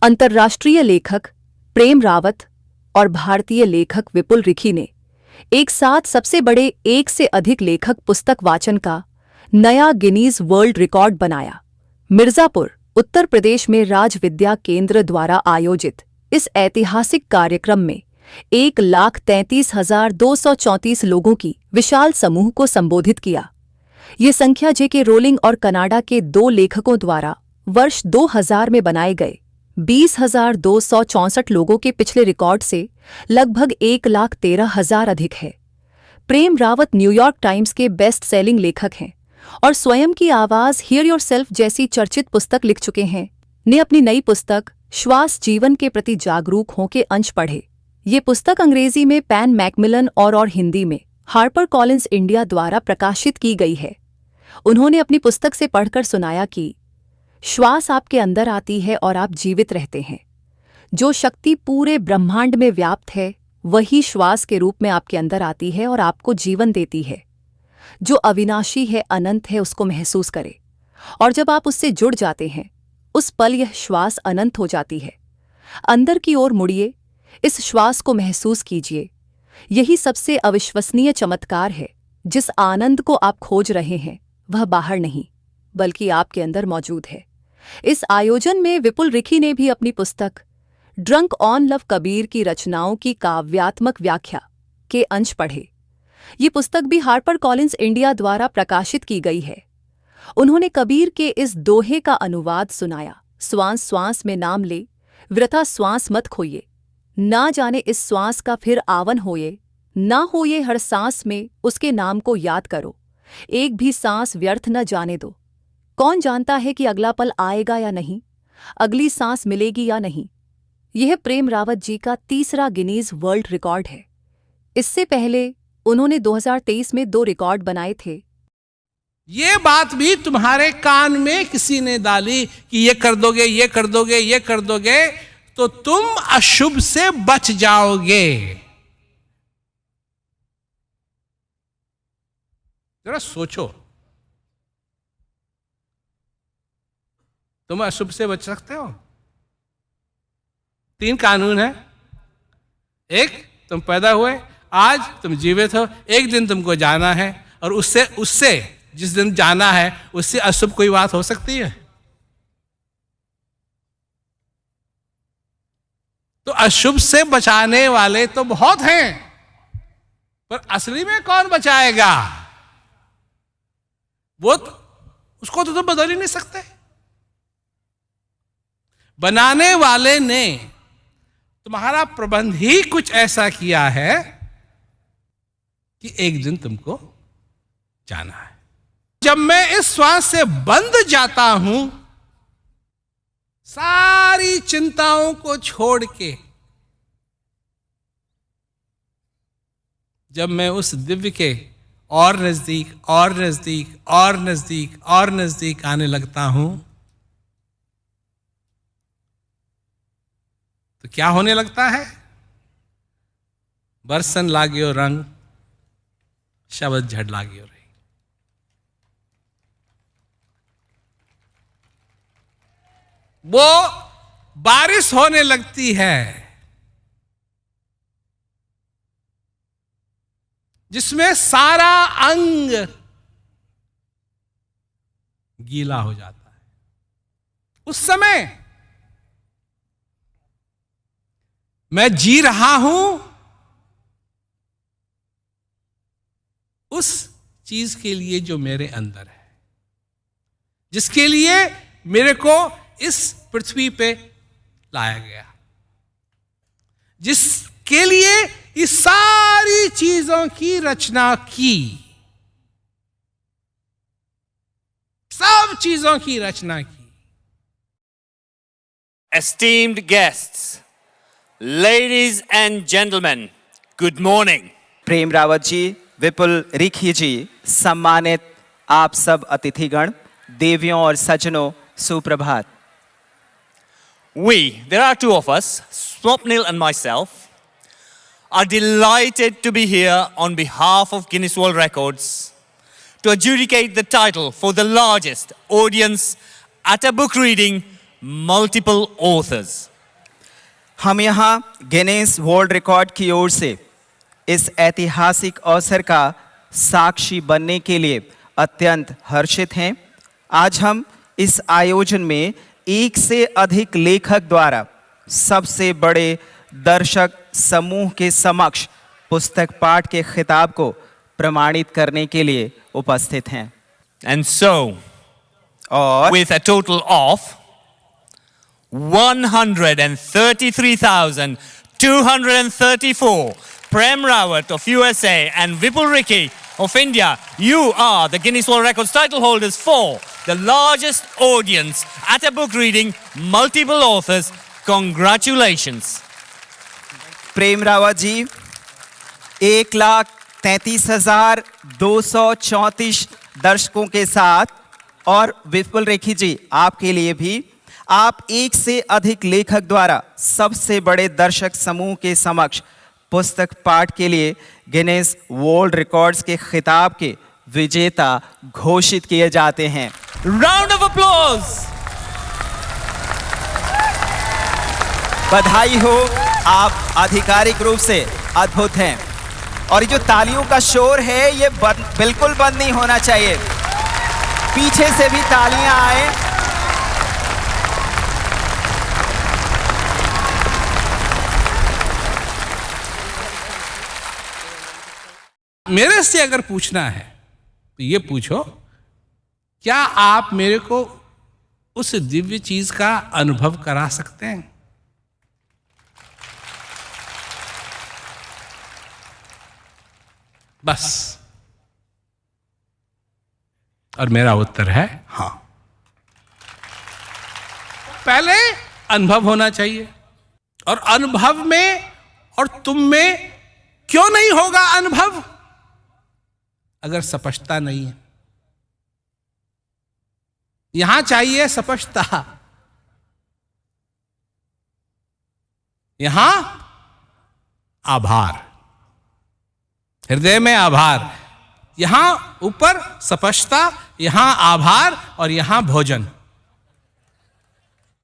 अंतर्राष्ट्रीय लेखक प्रेम रावत और भारतीय लेखक विपुल रिखी ने एक साथ सबसे बड़े 1 से अधिक लेखक पुस्तक वाचन का नया गिनीज वर्ल्ड रिकॉर्ड बनाया। मिर्जापुर, उत्तर प्रदेश में राज विद्या केंद्र द्वारा आयोजित इस ऐतिहासिक कार्यक्रम में 1,33,234 लोगों की विशाल समूह को संबोधित किया। ये संख्या जे.के. रोलिंग और कनाडा के 2 लेखकों द्वारा वर्ष 2000 में बनाए गए 20,264 लोगों के पिछले रिकॉर्ड से लगभग 1,13,000 अधिक है। प्रेम रावत न्यूयॉर्क टाइम्स के बेस्ट सेलिंग लेखक हैं और स्वयं की आवाज हियर योरसेल्फ जैसी चर्चित पुस्तक लिख चुके हैं। ने अपनी नई पुस्तक श्वास जीवन के प्रति जागरूक हों के अंश पढ़े। ये पुस्तक अंग्रेजी में पैन मैकमिलन और हिंदी में हार्पर कॉलिंस इंडिया द्वारा प्रकाशित की गई है। उन्होंने अपनी पुस्तक से पढ़कर सुनाया कि श्वास आपके अंदर आती है और आप जीवित रहते हैं। जो शक्ति पूरे ब्रह्मांड में व्याप्त है वही श्वास के रूप में आपके अंदर आती है और आपको जीवन देती है। जो अविनाशी है, अनंत है, उसको महसूस करें और जब आप उससे जुड़ जाते हैं उस पल यह श्वास अनंत हो जाती है। अंदर की ओर मुड़िए, इस श्वास को महसूस कीजिए। यही सबसे अविश्वसनीय चमत्कार है। जिस आनंद को आप खोज रहे हैं वह बाहर नहीं बल्कि आपके अंदर मौजूद है। इस आयोजन में विपुल रिखी ने भी अपनी पुस्तक ड्रंक ऑन लव कबीर की रचनाओं की काव्यात्मक व्याख्या के अंश पढ़े। ये पुस्तक भी हार्पर कॉलिंस इंडिया द्वारा प्रकाशित की गई है। उन्होंने कबीर के इस दोहे का अनुवाद सुनाया। श्वास श्वास में नाम ले, वृथा श्वास मत खोइए। ना जाने इस श्वास का फिर आवन होए, ना होए हर सांस में उसके नाम को याद करो। एक भी सांस व्यर्थ न जाने दो। कौन जानता है कि अगला पल आएगा या नहीं, अगली सांस मिलेगी या नहीं। यह प्रेम रावत जी का 3रा गिनीज वर्ल्ड रिकॉर्ड है। इससे पहले उन्होंने 2023 में 2 रिकॉर्ड बनाए थे। ये बात भी तुम्हारे कान में किसी ने डाली कि ये कर दोगे, ये कर दोगे, ये कर दोगे तो तुम अशुभ से बच जाओगे। जरा सोचो, तुम अशुभ से बच सकते हो? 3 कानून है। एक, तुम पैदा हुए, आज तुम जीवित हो, एक दिन तुमको जाना है और उससे जिस दिन जाना है उससे अशुभ कोई बात हो सकती है? तो अशुभ से बचाने वाले तो बहुत हैं, पर असली में कौन बचाएगा? उसको तो तुम बदल ही नहीं सकते। बनाने वाले ने तुम्हारा प्रबंध ही कुछ ऐसा किया है कि एक दिन तुमको जाना है। जब मैं इस श्वास से बंध जाता हूं, सारी चिंताओं को छोड़ के, जब मैं उस दिव्य के और नजदीक और नजदीक और नजदीक और नजदीक आने लगता हूं, तो क्या होने लगता है? बरसन लाग्यो रंग, शब्द झड़ लाग्यो रही। वो बारिश होने लगती है जिसमें सारा अंग गीला हो जाता है। उस समय मैं जी रहा हूं उस चीज के लिए जो मेरे अंदर है, जिसके लिए मेरे को इस पृथ्वी पे लाया गया, जिसके लिए इस सारी चीजों की रचना की, सब चीजों की रचना की। Esteemed guests, ladies and gentlemen, good morning. प्रेम रावत जी, विपुल रिखी जी, सम्मानित आप सब अतिथिगण, देवियों और सज्जनों, सुप्रभात। There are 2 of us, Swapnil and myself, are delighted to be here on behalf of Guinness World Records to adjudicate the title for the largest audience at a book reading multiple authors. हम यहाँ Guinness world record की ओर से इस ऐतिहासिक अवसर का साक्षी बनने के लिए अत्यंत हर्षित हैं। आज हम इस आयोजन में एक से अधिक लेखक द्वारा सबसे बड़े दर्शक समूह के समक्ष पुस्तक पाठ के खिताब को प्रमाणित करने के लिए उपस्थित हैं। And so, और with a total of 133,234, Prem Rawat of USA and Vipul Ricky of India, you are the Guinness World Records title holders for the largest audience at a book reading, multiple authors. Congratulations. प्रेम रावत जी 1,33,234 दर्शकों के साथ और विपुल रेखी जी आपके लिए भी, आप एक से अधिक लेखक द्वारा सबसे बड़े दर्शक समूह के समक्ष पुस्तक पाठ के लिए गिनीज वर्ल्ड रिकॉर्ड्स के खिताब के विजेता घोषित किए जाते हैं। Round of applause. बधाई हो, आप आधिकारिक रूप से अद्भुत हैं। और ये जो तालियों का शोर है ये बिल्कुल बंद नहीं होना चाहिए, पीछे से भी तालियां आए। मेरे से अगर पूछना है तो ये पूछो, क्या आप मेरे को उस दिव्य चीज का अनुभव करा सकते हैं? बस। और मेरा उत्तर है हां। पहले अनुभव होना चाहिए, और अनुभव में और तुम में क्यों नहीं होगा अनुभव अगर स्पष्टता नहीं है? यहां चाहिए स्पष्टता, यहां आभार, हृदय में आभार, यहां ऊपर स्पष्टता, यहां आभार और यहां भोजन।